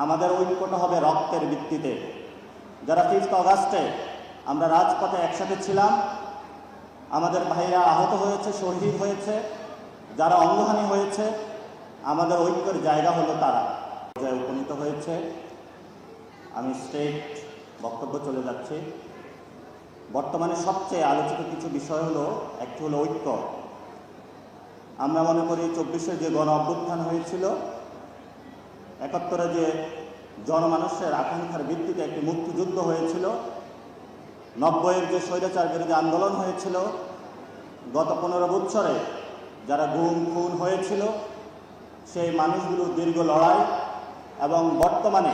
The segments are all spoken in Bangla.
আমাদের ঐক্যটা হবে রক্তের ভিত্তিতে। যারা 5 অগাস্টে আমরা রাজপথে একসাথে ছিলাম, আমাদের ভাইরা আহত হয়েছে, শহীদ হয়েছে, যারা অঙ্গহানি হয়েছে, আমাদের ঐক্যের জায়গা হলো তারা পর্যায়ে উপনীত হয়েছে। আমি স্ট্রেট বক্তব্য চলে যাচ্ছি। বর্তমানে সবচেয়ে আলোচিত কিছু বিষয় হলো, একটি হলো ঐক্য। আমরা মনে করি 24-এ যে গণ অভ্যুত্থান হয়েছিল, 71-এ যে জনমানুষের আকাঙ্ক্ষার ভিত্তিতে একটি মুক্তিযুদ্ধ হয়েছিল, 90-এর যে স্বৈরাচার বিরোধী আন্দোলন হয়েছিল, গত 15 বছরে যারা গুম খুন হয়েছিল, সেই মানুষগুলোর দীর্ঘ লড়াই এবং বর্তমানে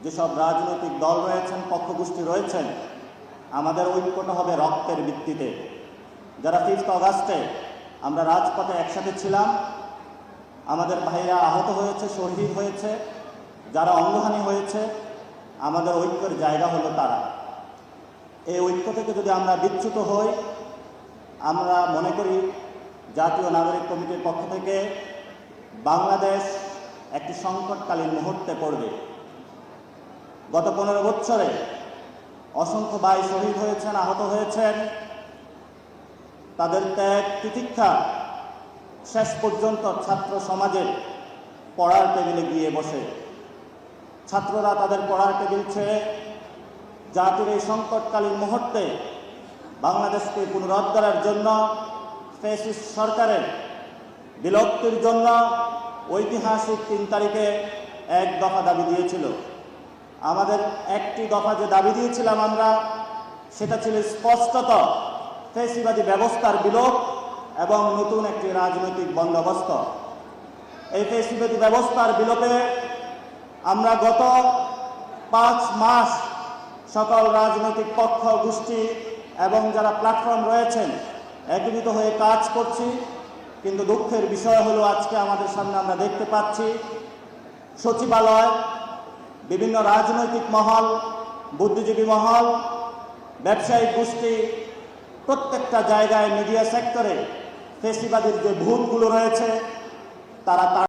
যেসব রাজনৈতিক দল রয়েছেন, পক্ষগোষ্ঠী রয়েছেন, আমাদের ঐক্যটা হবে রক্তের ভিত্তিতে। যারা 5 অগাস্টে আমরা রাজপথে একসাথে ছিলাম, আমাদের ভাইরা আহত হয়েছে, শহীদ হয়েছে, যারা অঙ্গহানি হয়েছে, আমাদের ঐক্যের জায়গা হলো তারা। এই ঐক্য থেকে যদি আমরা বিচ্যুত হই, আমরা মনে করি জাতীয় নাগরিক কমিটির পক্ষ থেকে বাংলাদেশ একটি সংকটকালীন মুহূর্তে পড়বে। গত 15 বছরে অসংখ্য ভাই শহীদ হয়েছেন, আহত হয়েছেন। তাদের ত্যাগ তিতিক্ষা শেষ পর্যন্ত ছাত্র সমাজে পড়ার টেবিলে গিয়ে বসে। ছাত্ররা তাদের পড়ার টেবিল ছেড়ে জাতির এই সংকটকালীন মুহূর্তে বাংলাদেশকে পুনরুদ্ধারের জন্য, ফ্যাসিস্ট সরকারের বিলুপ্তির জন্য ঐতিহাসিক 3 তারিখে এক দফা দাবি দিয়েছিল। আমাদের একটি দফা যে দাবি দিয়েছিলাম আমরা, সেটা ছিল স্পষ্টত ফ্যাসিবাদী ব্যবস্থার বিলোপ এবং নতুন একটি রাজনৈতিক বন্দোবস্ত। এই ফ্যাসিবাদী ব্যবস্থার বিলোপে আমরা গত 5 মাস সকল রাজনৈতিক পক্ষ গোষ্ঠী এবং যারা প্ল্যাটফর্ম রয়েছেন একীভূত হয়ে কাজ করছি। কিন্তু দুঃখের বিষয় হলো, আজকে আমাদের সামনে আমরা দেখতে পাচ্ছি সচিবালয়, বিভিন্ন রাজনৈতিক মহল, বুদ্ধিজীবী মহল, ব্যবসায়িক গোষ্ঠী, প্রত্যেকটা জায়গায় মিডিয়া সেক্টরে ফ্যাসিবাদীর যে ভূতগুলো রয়েছে, তারা